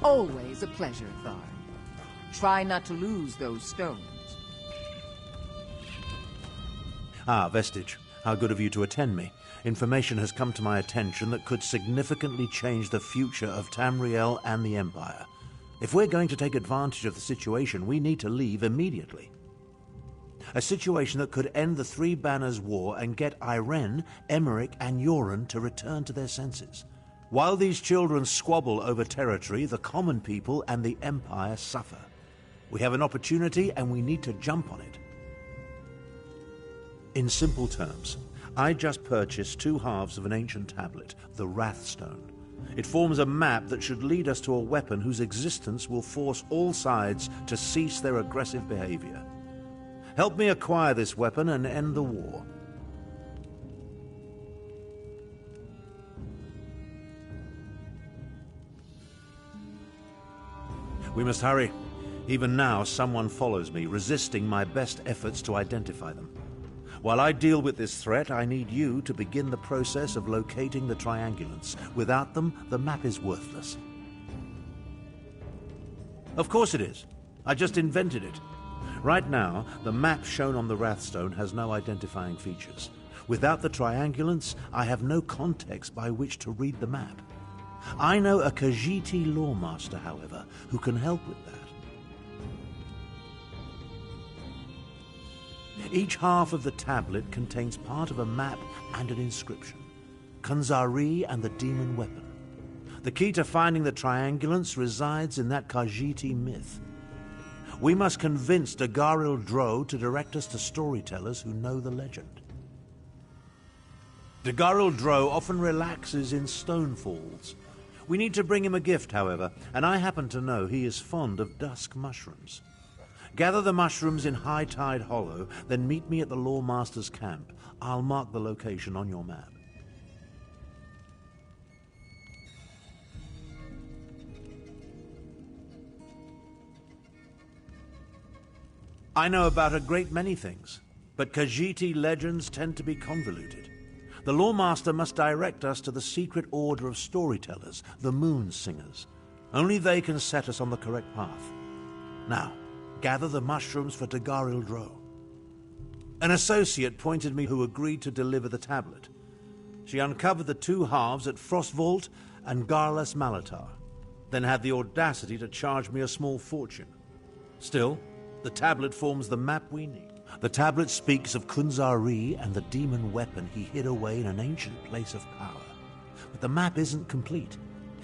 Always a pleasure, Tharn. Try not to lose those stones. Ah, Vestige. How good of you to attend me. Information has come to my attention that could significantly change the future of Tamriel and the Empire. If we're going to take advantage of the situation, we need to leave immediately. A situation that could end the Three Banners War and get Irene, Emmerich, and Yoren to return to their senses. While these children squabble over territory, the common people and the Empire suffer. We have an opportunity and we need to jump on it. In simple terms, I just purchased 2 halves of an ancient tablet, the Wrathstone. It forms a map that should lead us to a weapon whose existence will force all sides to cease their aggressive behavior. Help me acquire this weapon and end the war. We must hurry. Even now, someone follows me, resisting my best efforts to identify them. While I deal with this threat, I need you to begin the process of locating the triangulants. Without them, the map is worthless. Of course it is. I just invented it. Right now, the map shown on the Wrathstone has no identifying features. Without the triangulants, I have no context by which to read the map. I know a Khajiiti lawmaster, however, who can help with that. Each half of the tablet contains part of a map and an inscription. Kunzari and the demon weapon. The key to finding the triangulants resides in that Khajiiti myth. We must convince Dagoril Dro to direct us to storytellers who know the legend. Dagoril Dro often relaxes in stone falls. We need to bring him a gift, however, and I happen to know he is fond of dusk mushrooms. Gather the mushrooms in High Tide Hollow, then meet me at the Lawmaster's camp. I'll mark the location on your map. I know about a great many things, but Khajiiti legends tend to be convoluted. The Lawmaster must direct us to the secret order of storytellers, the Moon Singers. Only they can set us on the correct path. Now, gather the mushrooms for Dagoril Dro. An associate pointed me who agreed to deliver the tablet. She uncovered the 2 halves at Frostvault and Garlas Malatar, then had the audacity to charge me a small fortune. Still, the tablet forms the map we need. The tablet speaks of Kunzari and the demon weapon he hid away in an ancient place of power. But the map isn't complete.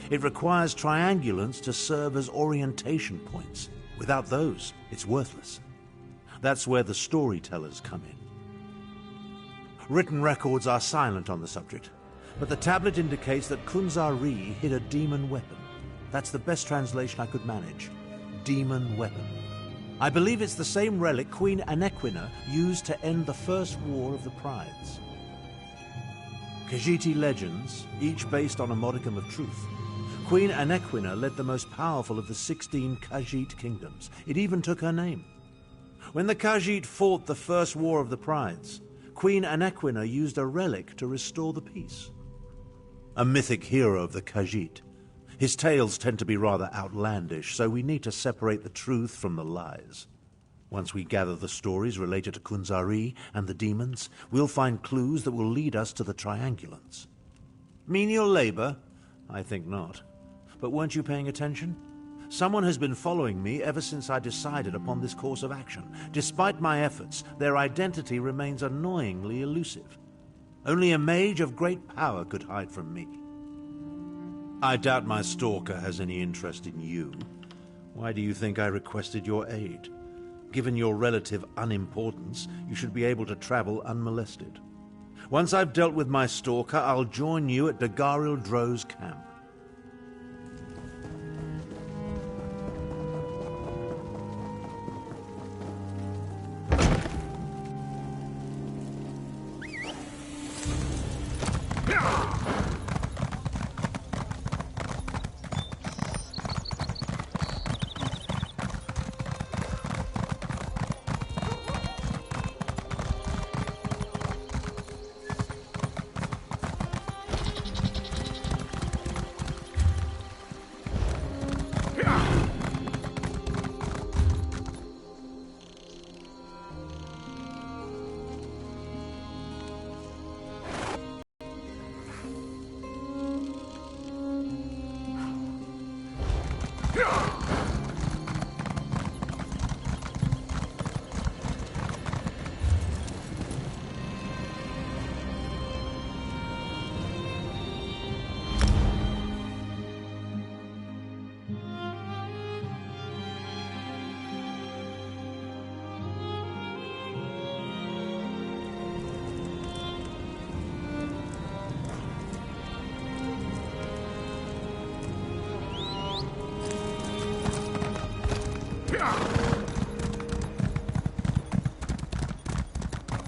It requires triangulants to serve as orientation points. Without those, it's worthless. That's where the storytellers come in. Written records are silent on the subject, but the tablet indicates that Kunzari hid a demon weapon. That's the best translation I could manage. Demon weapon. I believe it's the same relic Queen Anequina used to end the First War of the Prides. Khajiiti legends, each based on a modicum of truth. Queen Anequina led the most powerful of the 16 Khajiit kingdoms. It even took her name. When the Khajiit fought the First War of the Prides, Queen Anequina used a relic to restore the peace. A mythic hero of the Khajiit. His tales tend to be rather outlandish, so we need to separate the truth from the lies. Once we gather the stories related to Kunzari and the demons, we'll find clues that will lead us to the triangulants. Menial labor? I think not. But weren't you paying attention? Someone has been following me ever since I decided upon this course of action. Despite my efforts, their identity remains annoyingly elusive. Only a mage of great power could hide from me. I doubt my stalker has any interest in you. Why do you think I requested your aid? Given your relative unimportance, you should be able to travel unmolested. Once I've dealt with my stalker, I'll join you at Dagoril Dro's camp.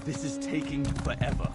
This is taking forever.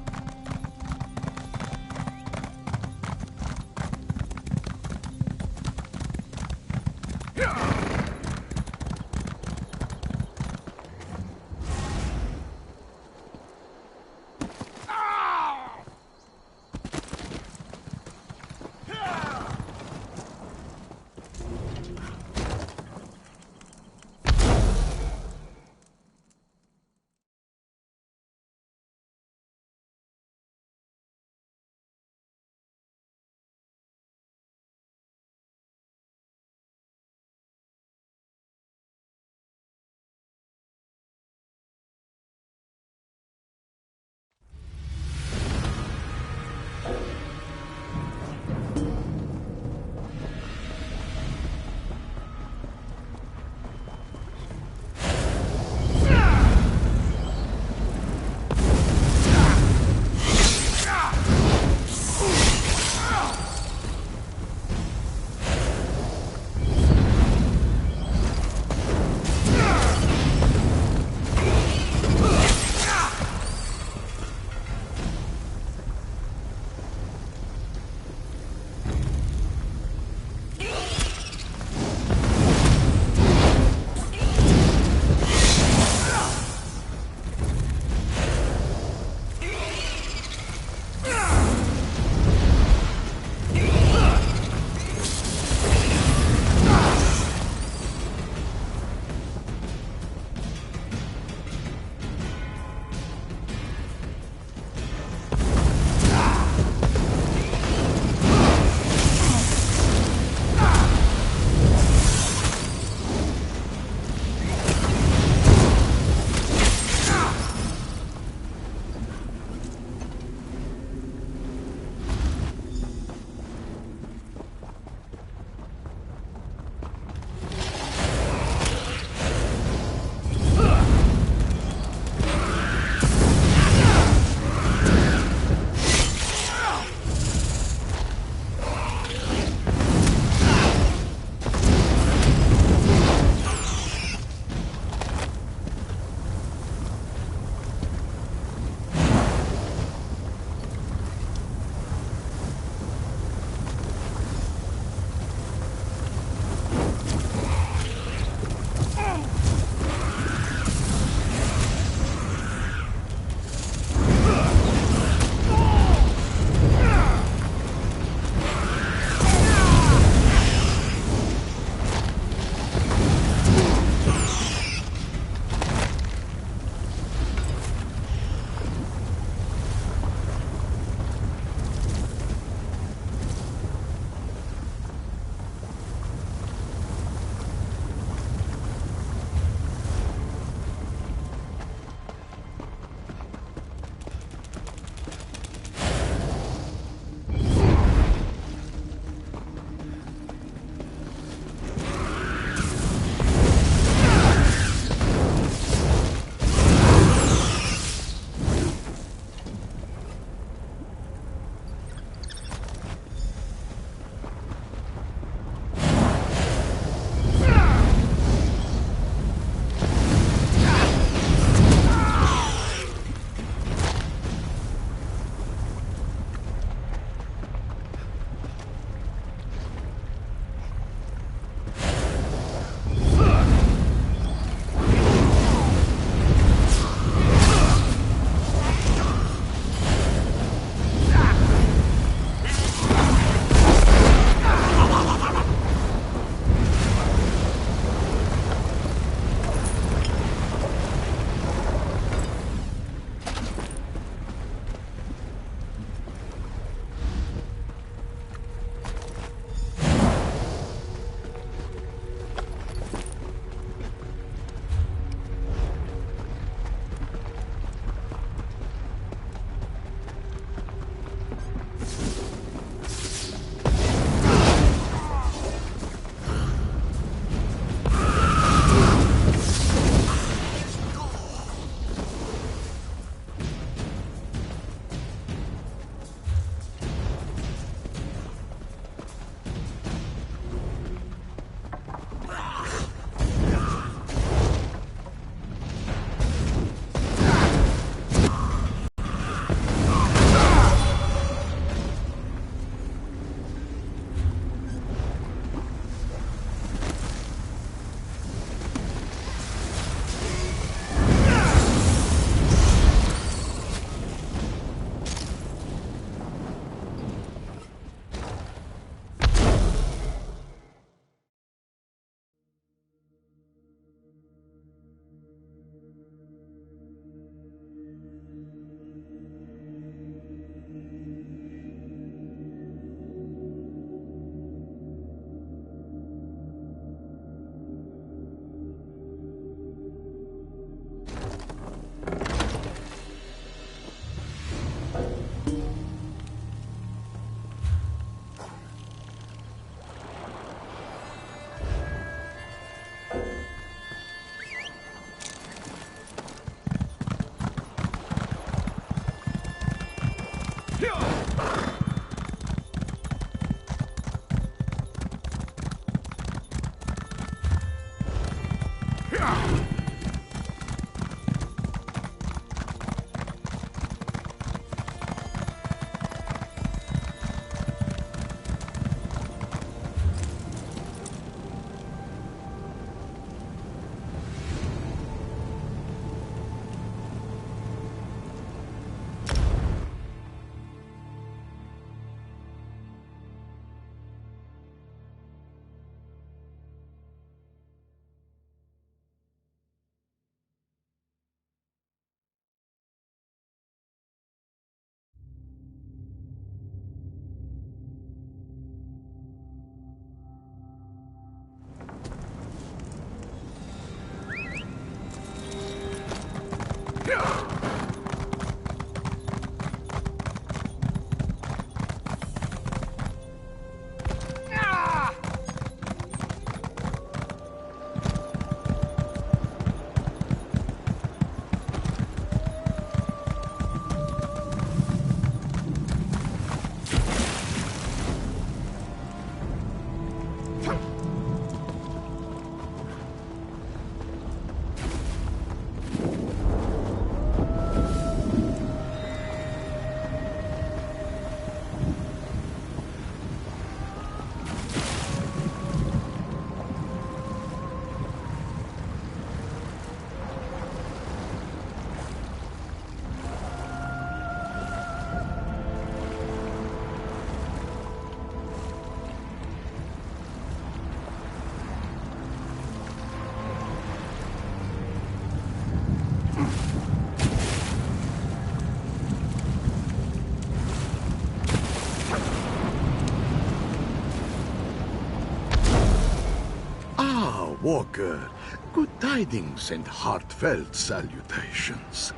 Walker, good tidings and heartfelt salutations.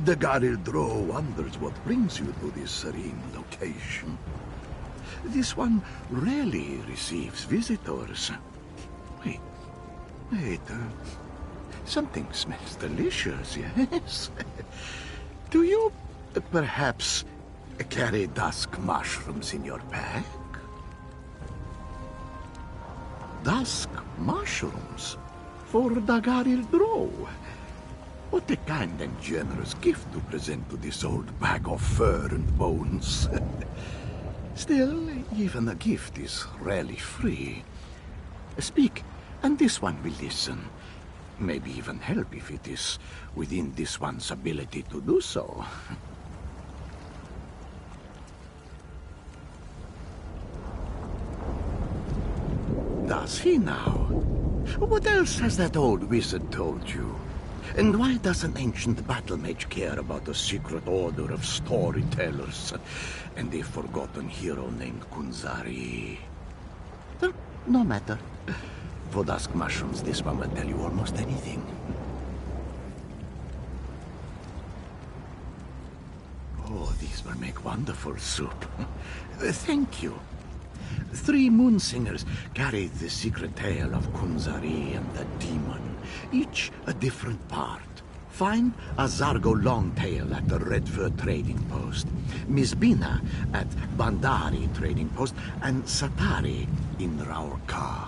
The Garildro wonders what brings you to this serene location. This one rarely receives visitors. Wait, something smells delicious, yes? Do you perhaps carry dusk mushrooms in your pack? Dusk mushrooms for Dagaril Drow. What a kind and generous gift to present to this old bag of fur and bones. Still, even a gift is rarely free. Speak, and this one will listen. Maybe even help if it is within this one's ability to do so. Does he now? What else has that old wizard told you? And why does an ancient battle mage care about a secret order of storytellers and a forgotten hero named Kunzari? Well, no matter. For dusk mushrooms, this one will tell you almost anything. Oh, these will make wonderful soup. Thank you. 3 moon singers carried the secret tale of Kunzari and the demon, each a different part. Find a Zargo Longtail at the Redfur trading post, Mizbina at Bandari trading post, and Satari in Raurka.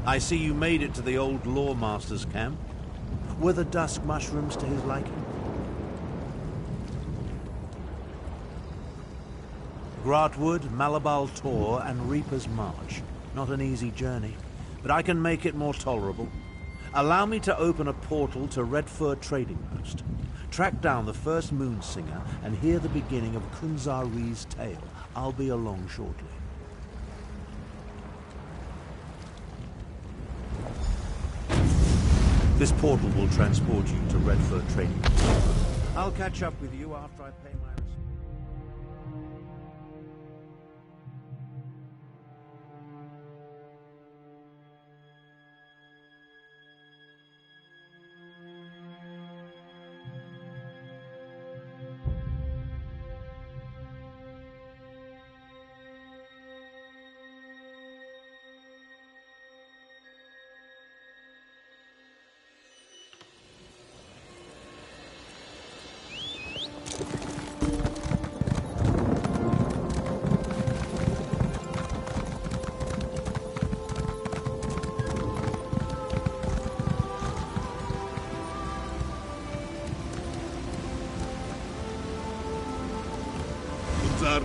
I see you made it to the old Lawmaster's camp. Were the dusk mushrooms to his liking? Gratwood, Malabal Tor, and Reaper's March. Not an easy journey, but I can make it more tolerable. Allow me to open a portal to Redfur Trading Post. Track down the first Moonsinger and hear the beginning of Kunzari's tale. I'll be along shortly. This portal will transport you to Redfur Trading Post. I'll catch up with you after I pay my respects.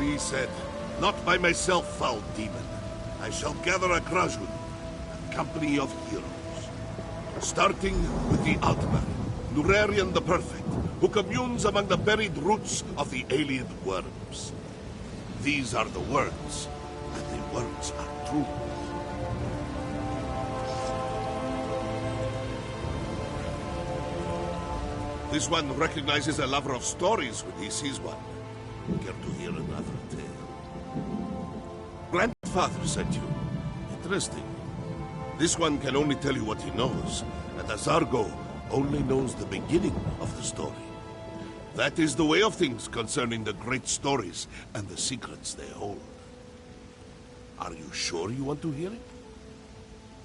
Kunzari said, "Not by myself, foul demon. I shall gather a Krajun, a company of heroes. Starting with the Altmer, Nurarian the Perfect, who communes among the buried roots of the alien worms. These are the words, and the words are true." This one recognizes a lover of stories when he sees one. Care to hear another tale? Grandfather sent you. Interesting. This one can only tell you what he knows, and Azargo only knows the beginning of the story. That is the way of things concerning the great stories and the secrets they hold. Are you sure you want to hear it?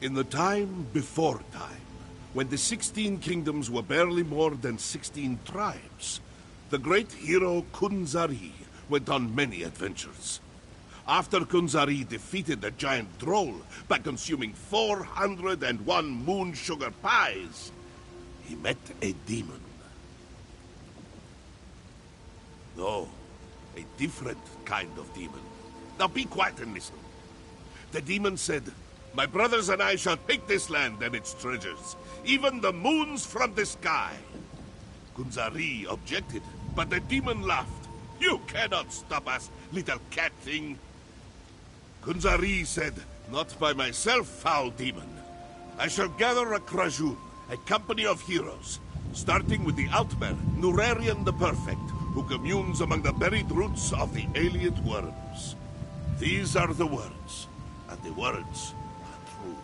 In the time before time, when the 16 kingdoms were barely more than 16 tribes, the great hero Kunzari went on many adventures. After Kunzari defeated the giant troll by consuming 401 moon sugar pies, he met a demon. No, a different kind of demon. Now be quiet and listen. The demon said, "My brothers and I shall take this land and its treasures, even the moons from the sky." Kunzari objected, but the demon laughed. "You cannot stop us, little cat thing." Kunzari said, "Not by myself, foul demon. I shall gather a Krajun, a company of heroes, starting with the Altmer, Nurarian the Perfect, who communes among the buried roots of the alien worms. These are the words, and the words are true."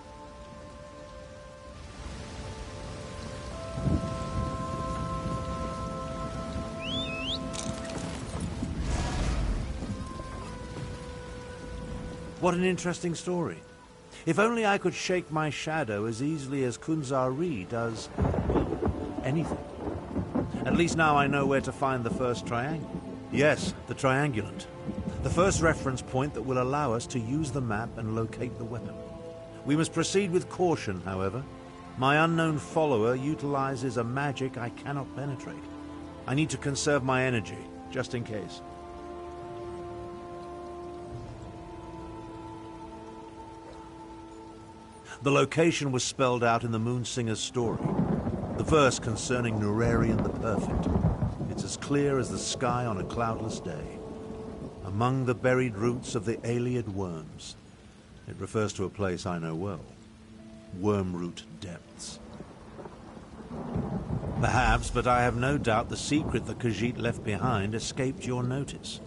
What an interesting story. If only I could shake my shadow as easily as Kunzari does, well, anything. At least now I know where to find the first triangle. Yes, the triangulant. The first reference point that will allow us to use the map and locate the weapon. We must proceed with caution, however. My unknown follower utilizes a magic I cannot penetrate. I need to conserve my energy, just in case. The location was spelled out in the Moonsinger's story. The verse concerning Nurarian the Perfect. It's as clear as the sky on a cloudless day. Among the buried roots of the Aliad worms. It refers to a place I know well. Wormroot Depths. Perhaps, but I have no doubt the secret that Khajiit left behind escaped your notice.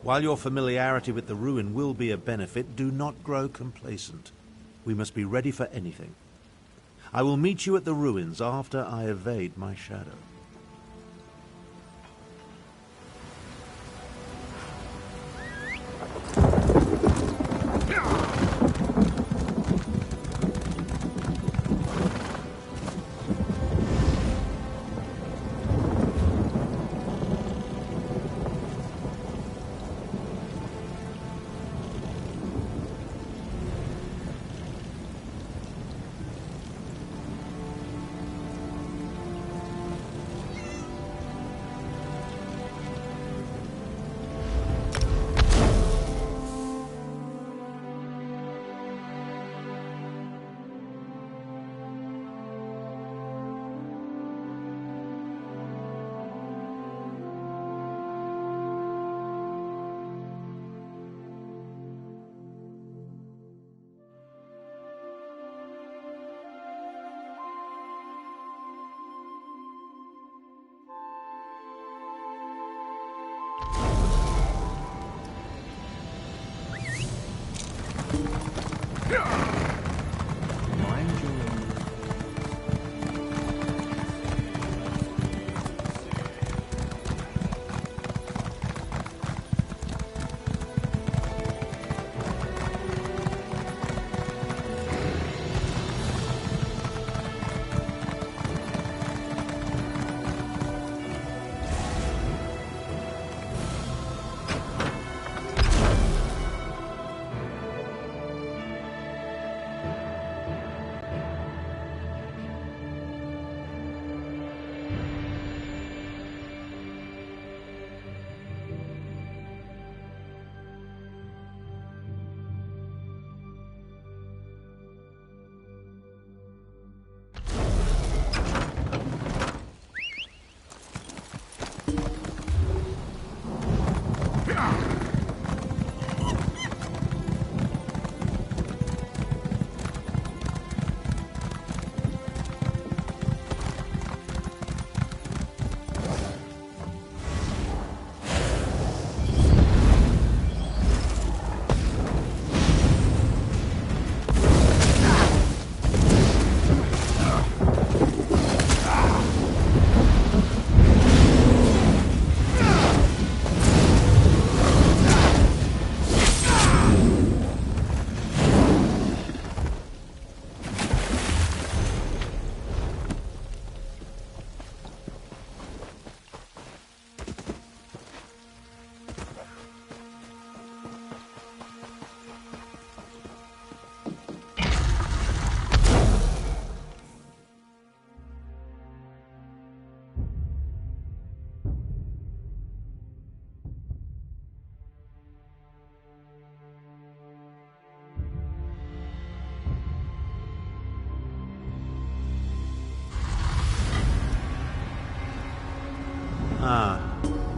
While your familiarity with the ruin will be a benefit, do not grow complacent. We must be ready for anything. I will meet you at the ruins after I evade my shadow.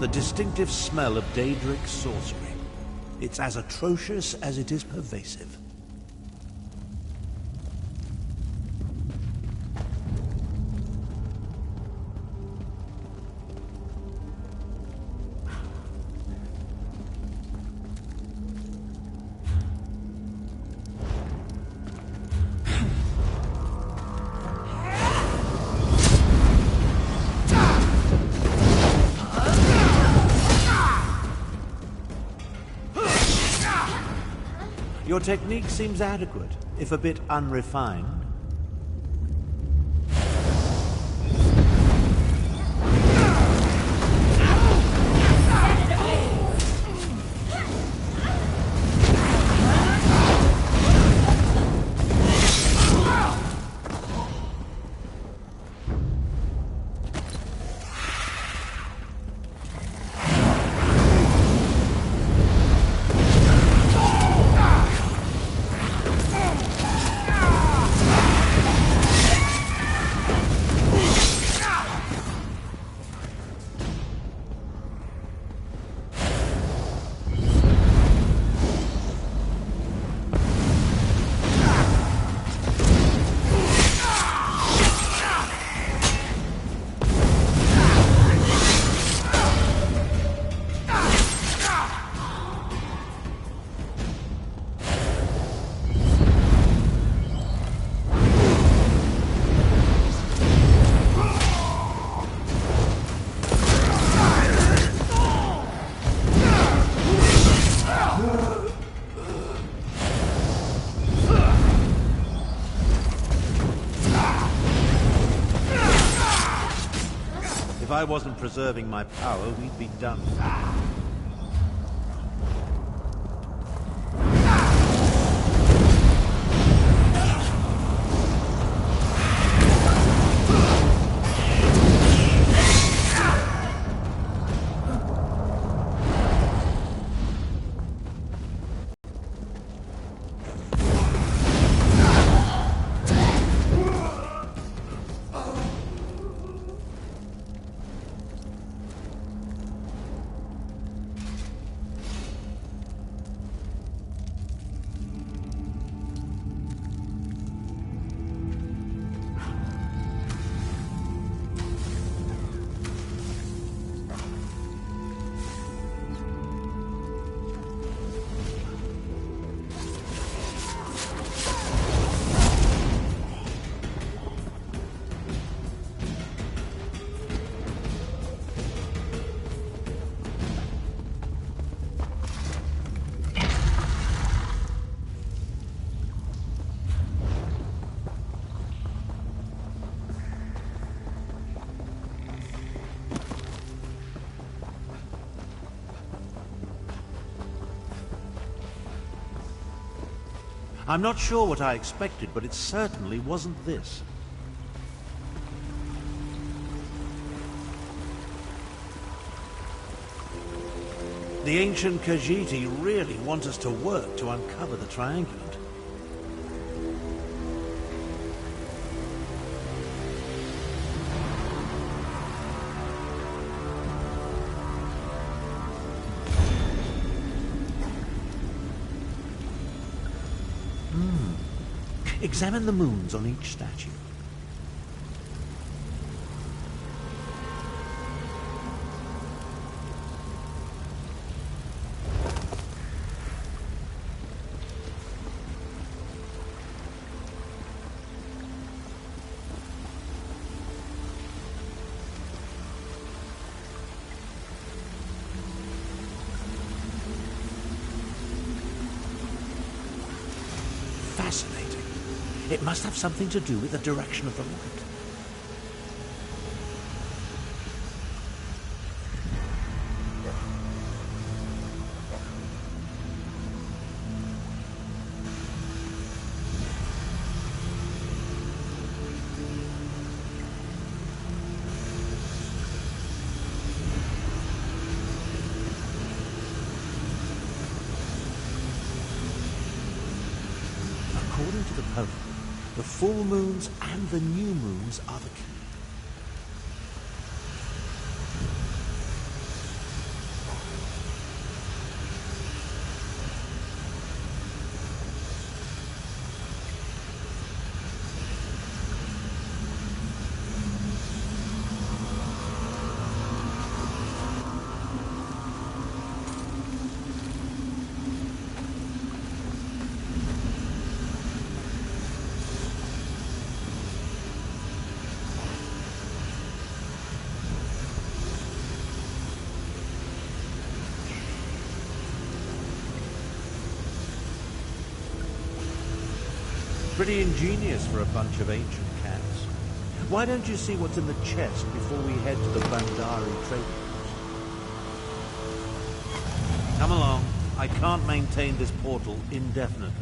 The distinctive smell of Daedric sorcery. It's as atrocious as it is pervasive. Your technique seems adequate, if a bit unrefined. If I wasn't preserving my power, we'd be done. I'm not sure what I expected, but it certainly wasn't this. The ancient Khajiit really want us to work to uncover the triangulant. Examine the moons on each statue. Fascinating. It must have something to do with the direction of the light. According to the poem, the full moons and the new moons are the key. Pretty ingenious for a bunch of ancient cats. Why don't you see what's in the chest before we head to the Bandari trading post? Come along. I can't maintain this portal indefinitely.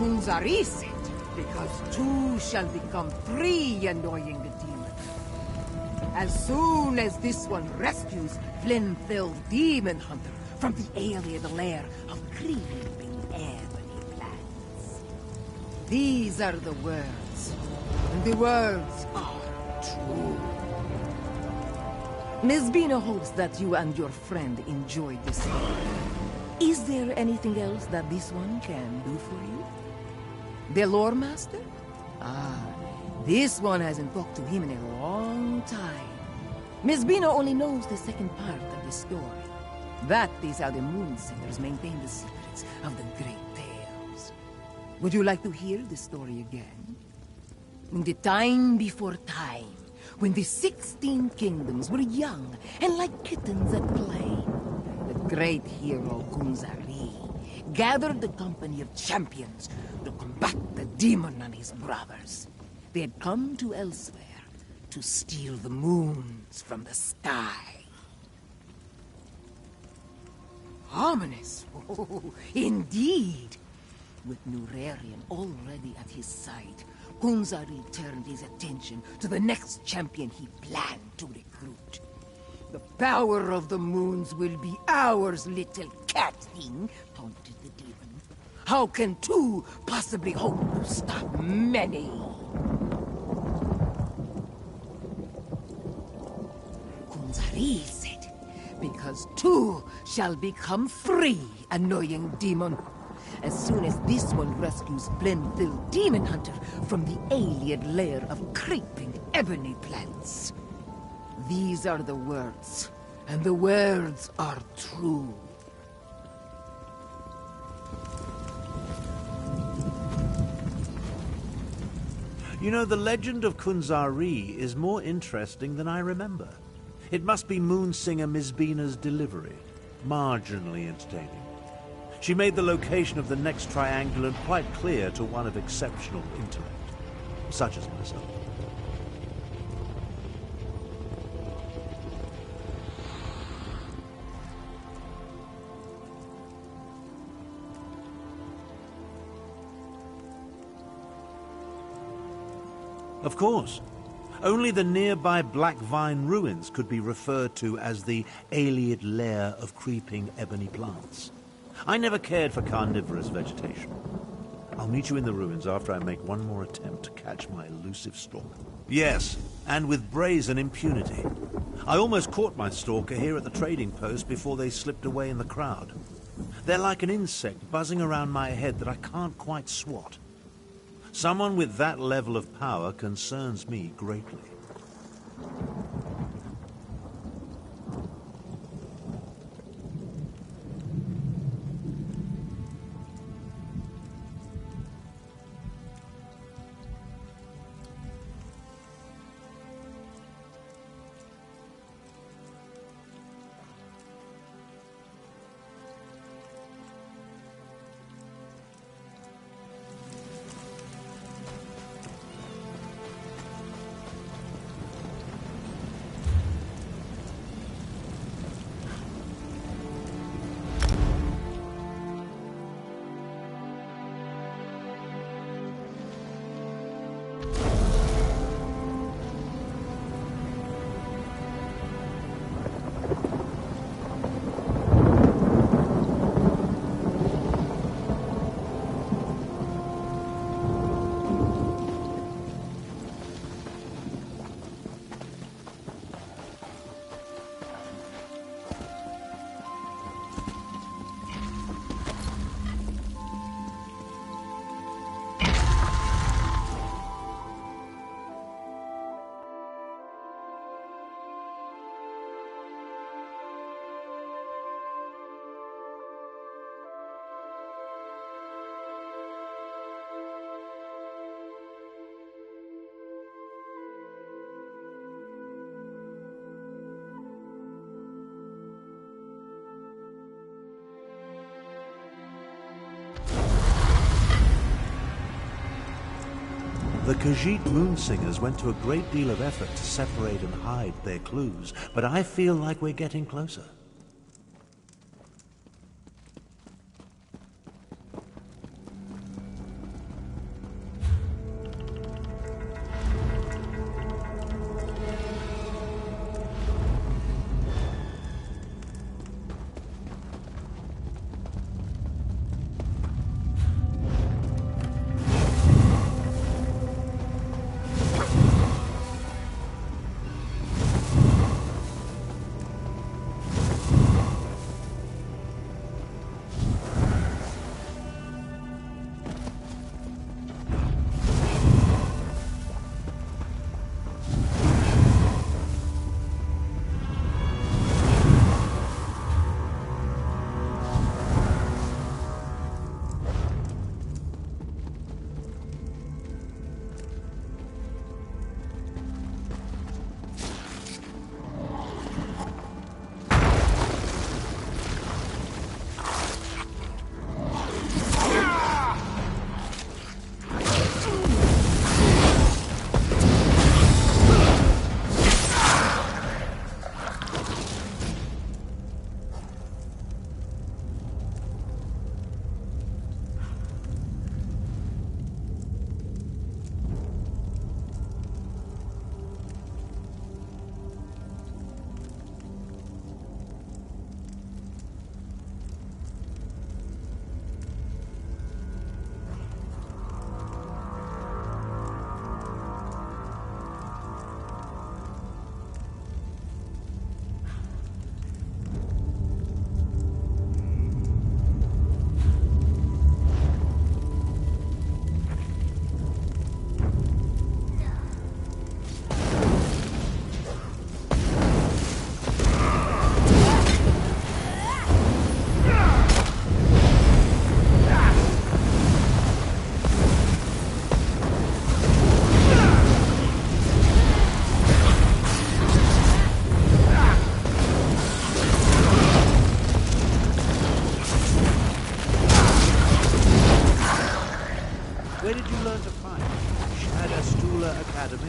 Kunzari said, because two shall become three, annoying the demon. As soon as this one rescues Flinthil Demon Hunter from the alien lair of creeping ebony plants. These are the words, and the words are true. Miss Bina hopes that you and your friend enjoyed this. Is there anything else that this one can do for you? The lore master? Ah, this one hasn't talked to him in a long time. Miss Bina only knows the second part of the story. That is how the Moonsingers maintain the secrets of the great tales. Would you like to hear the story again? In the time before time, when the 16 kingdoms were young and like kittens at play, the great hero Kunzari gathered the company of champions to combat the demon and his brothers. They had come to Elswyer to steal the moons from the sky. Ominous. Oh, indeed. With Nurarian already at his side, Kunzari turned his attention to the next champion he planned to recruit. The power of the moons will be ours, little cat thing, taunted the demon. How can two possibly hope to stop many? Kunzari said, because two shall become three, annoying demon. As soon as this one rescues Flinthil Demon Hunter from the alien lair of creeping ebony plants. These are the words, and the words are true. You know, the legend of Kunzari is more interesting than I remember. It must be Moonsinger Miss Bina's delivery. Marginally entertaining. She made the location of the next triangulant quite clear to one of exceptional intellect, such as myself. Of course. Only the nearby Black Vine ruins could be referred to as the alien lair of creeping ebony plants. I never cared for carnivorous vegetation. I'll meet you in the ruins after I make one more attempt to catch my elusive stalker. Yes, and with brazen impunity. I almost caught my stalker here at the trading post before they slipped away in the crowd. They're like an insect buzzing around my head that I can't quite swat. Someone with that level of power concerns me greatly. The Khajiit Moonsingers went to a great deal of effort to separate and hide their clues, but I feel like we're getting closer. Where did you learn to fight? Shadastula Academy?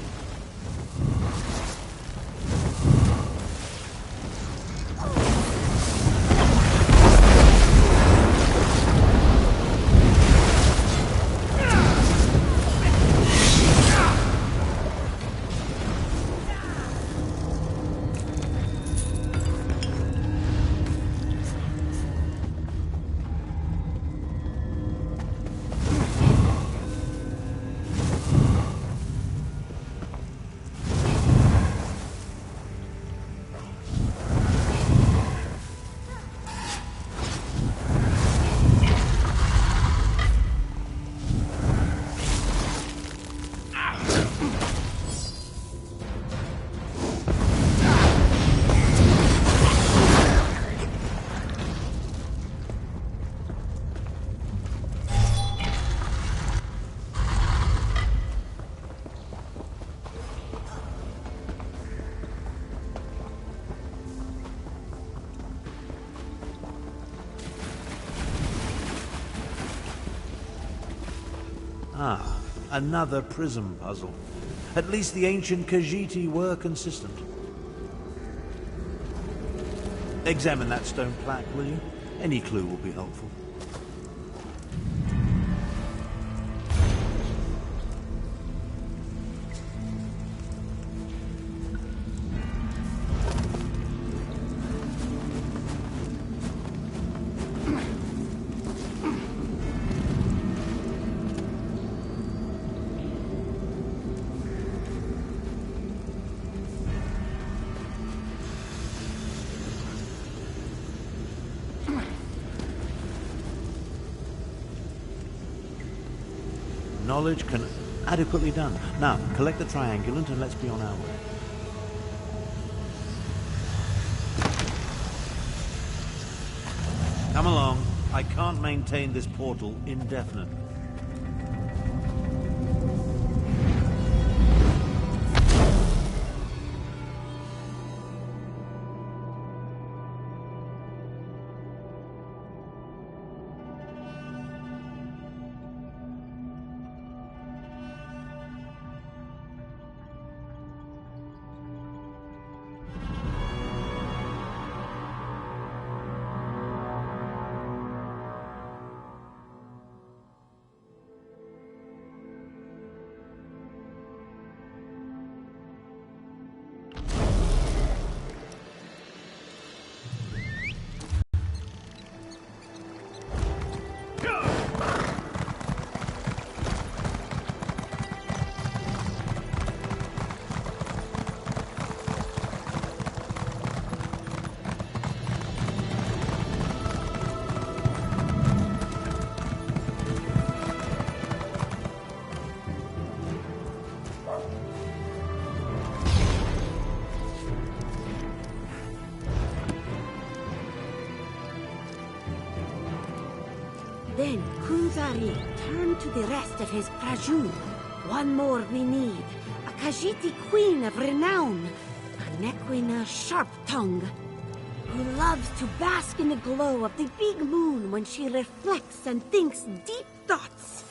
Ah, another prism puzzle. At least the ancient Khajiiti were consistent. Examine that stone plaque, will you? Any clue will be helpful. Knowledge can adequately done. Now, collect the triangulant and let's be on our way. Come along. I can't maintain this portal indefinitely. Then Kunzari turned to the rest of his Prajun. One more we need. A Khajiiti queen of renown. A Nequina sharp-tongue. Who loves to bask in the glow of the big moon when she reflects and thinks deep thoughts.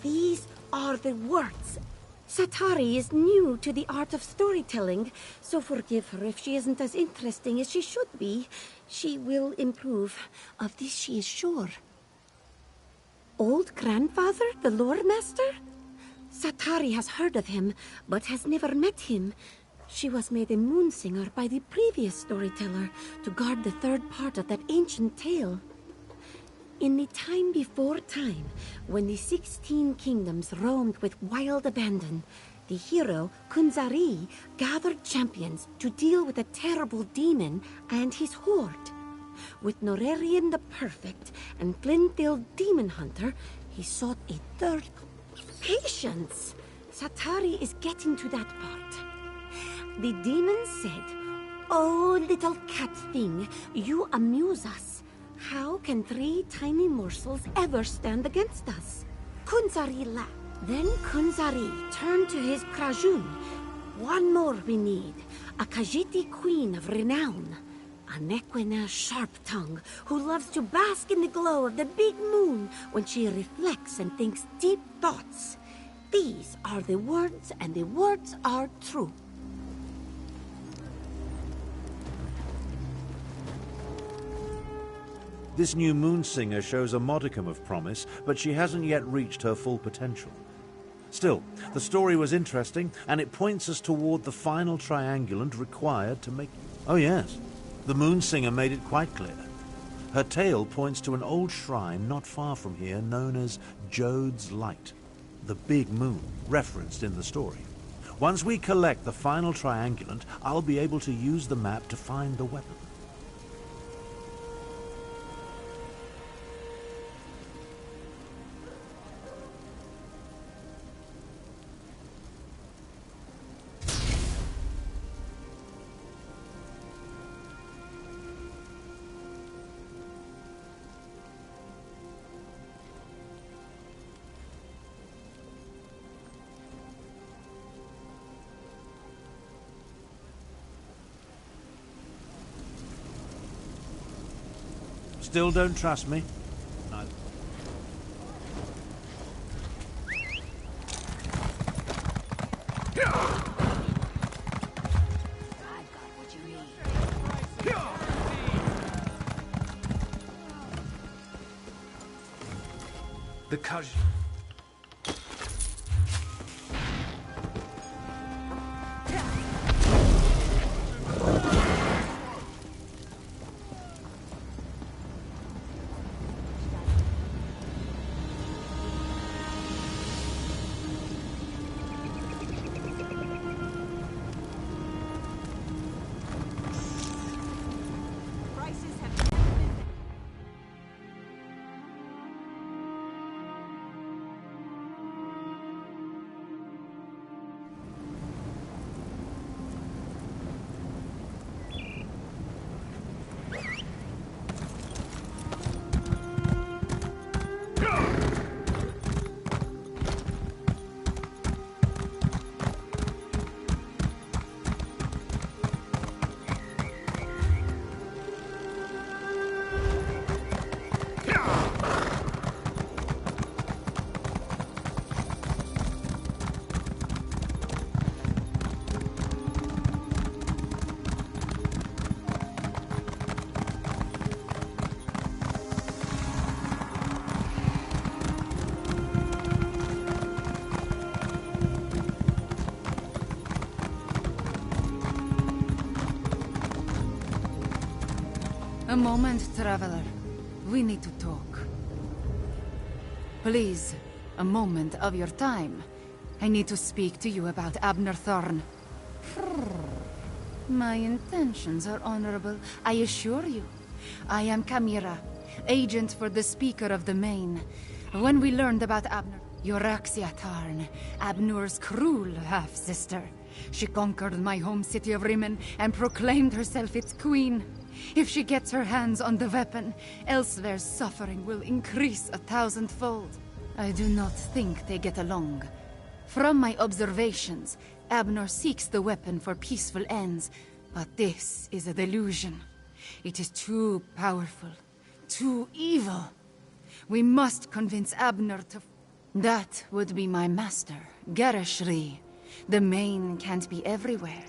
These are the words. Satari is new to the art of storytelling, so forgive her if she isn't as interesting as she should be. She will improve. Of this she is sure. Old grandfather, the lore master? Satari has heard of him, but has never met him. She was made a moon singer by the previous storyteller to guard the third part of that ancient tale. In the time before time, when the 16 kingdoms roamed with wild abandon, the hero, Kunzari, gathered champions to deal with a terrible demon and his horde. With Norarian the Perfect and Glendale Demon Hunter, he sought a third... Patience! Satari is getting to that part. The demon said, "Oh, little cat thing, you amuse us. How can 3 tiny morsels ever stand against us?" Kunzari laughed. Then Kunzari turned to his Krajun. One more we need. A Khajiiti queen of renown. A Nequina sharp-tongue who loves to bask in the glow of the big moon when she reflects and thinks deep thoughts. These are the words, and the words are true. This new moon singer shows a modicum of promise, but she hasn't yet reached her full potential. Still, the story was interesting, and it points us toward the final triangulant required to make... Oh yes, the moon singer made it quite clear. Her tale points to an old shrine not far from here known as Jode's Light, the big moon referenced in the story. Once we collect the final triangulant, I'll be able to use the map to find the weapon. Still don't trust me? No. I've got what you need. The Kaj... A moment, traveler. We need to talk. Please, a moment of your time. I need to speak to you about Abner Thorn. My intentions are honorable, I assure you. I am Kamira, agent for the Speaker of the Main. When we learned about Abner, Euraxia Tarn, Abnur's cruel half-sister, she conquered my home city of Rimen and proclaimed herself its queen. If she gets her hands on the weapon, Elswyer's suffering will increase 1,000-fold. I do not think they get along. From my observations, Abnor seeks the weapon for peaceful ends, but this is a delusion. It is too powerful, too evil. We must convince Abnor to... That would be my master, Garashri. The Main can't be everywhere.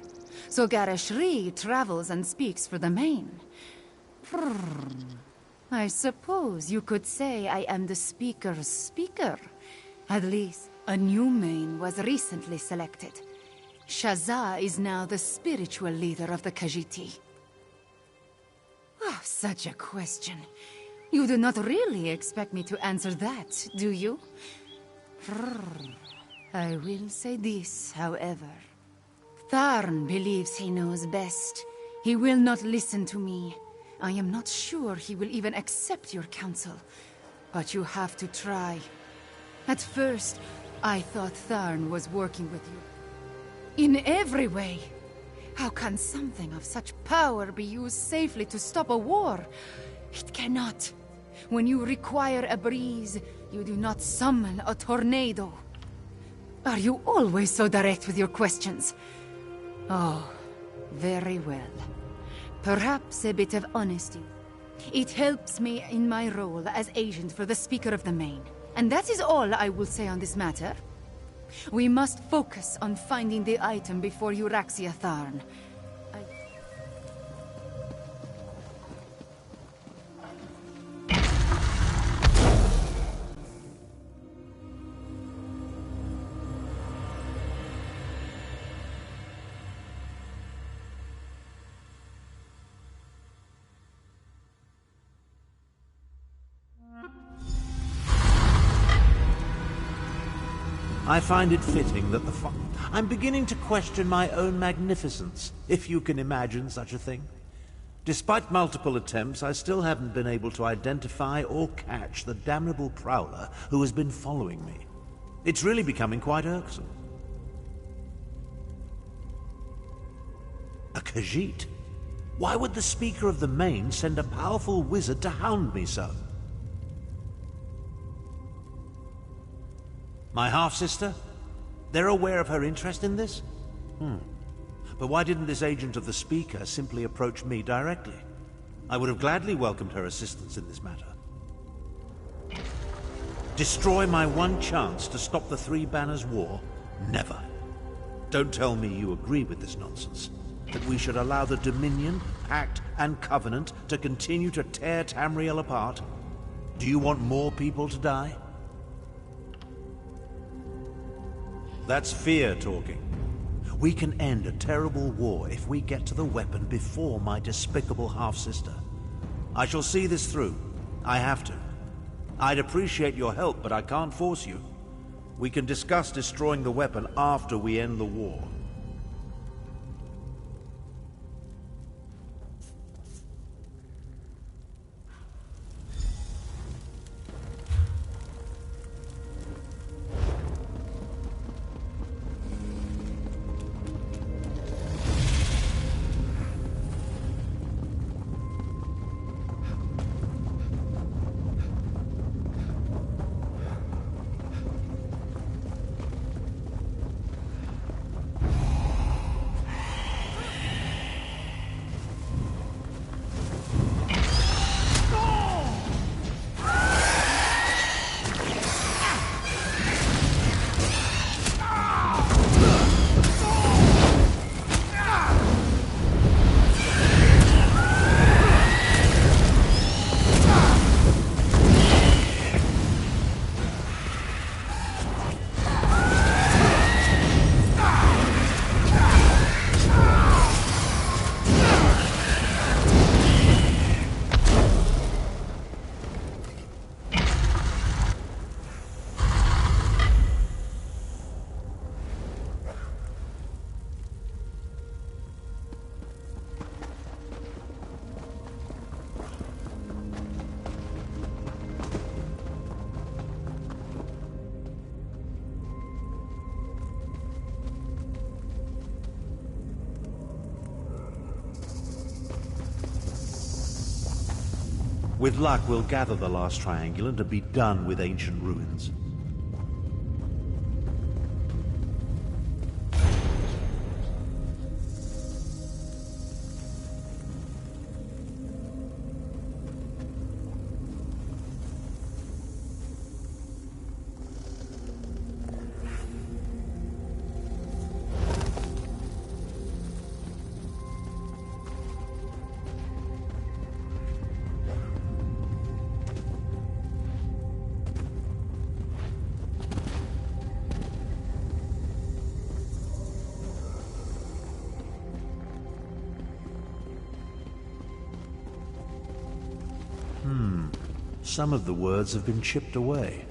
So Garashri travels and speaks for the Main. I suppose you could say I am the speaker's speaker. At least, a new Main was recently selected. Shazza is now the spiritual leader of the Khajiit. Oh, such a question. You do not really expect me to answer that, do you? I will say this, however. Tharn believes he knows best. He will not listen to me. I am not sure he will even accept your counsel. But you have to try. At first, I thought Tharn was working with you. In every way. How can something of such power be used safely to stop a war? It cannot. When you require a breeze, you do not summon a tornado. Are you always so direct with your questions? Oh, very well. Perhaps a bit of honesty. It helps me in my role as agent for the Speaker of the Main. And that is all I will say on this matter. We must focus on finding the item before Euraxia Tharn. I find it fitting that I'm beginning to question my own magnificence, if you can imagine such a thing. Despite multiple attempts, I still haven't been able to identify or catch the damnable prowler who has been following me. It's really becoming quite irksome. A Khajiit? Why would the Speaker of the Main send a powerful wizard to hound me so? My half-sister? They're aware of her interest in this? But why didn't this agent of the Speaker simply approach me directly? I would have gladly welcomed her assistance in this matter. Destroy my one chance to stop the Three Banners War? Never. Don't tell me you agree with this nonsense. That we should allow the Dominion, Pact, and Covenant to continue to tear Tamriel apart? Do you want more people to die? That's fear talking. We can end a terrible war if we get to the weapon before my despicable half-sister. I shall see this through. I have to. I'd appreciate your help, but I can't force you. We can discuss destroying the weapon after we end the war. With luck, we'll gather the last triangulant and be done with ancient ruins. Some of the words have been chipped away.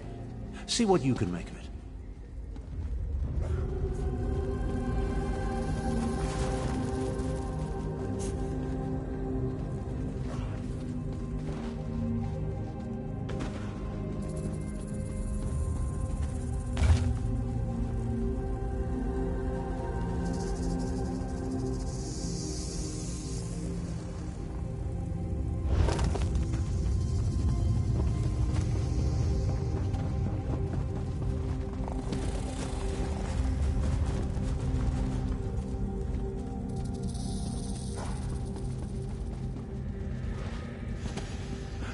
See what you can make of it.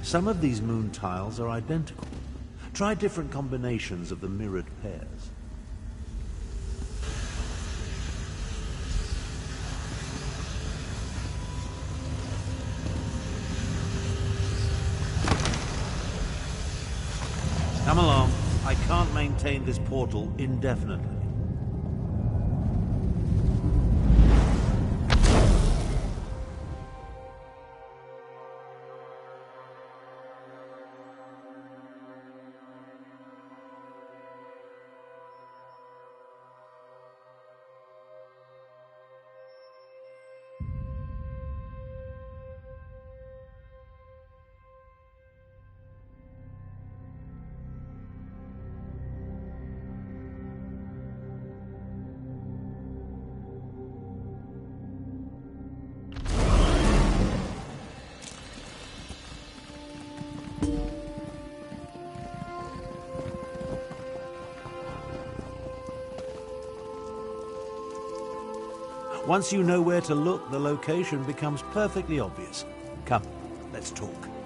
Some of these moon tiles are identical. Try different combinations of the mirrored pairs. Come along. I can't maintain this portal indefinitely. Once you know where to look, the location becomes perfectly obvious. Come, let's talk.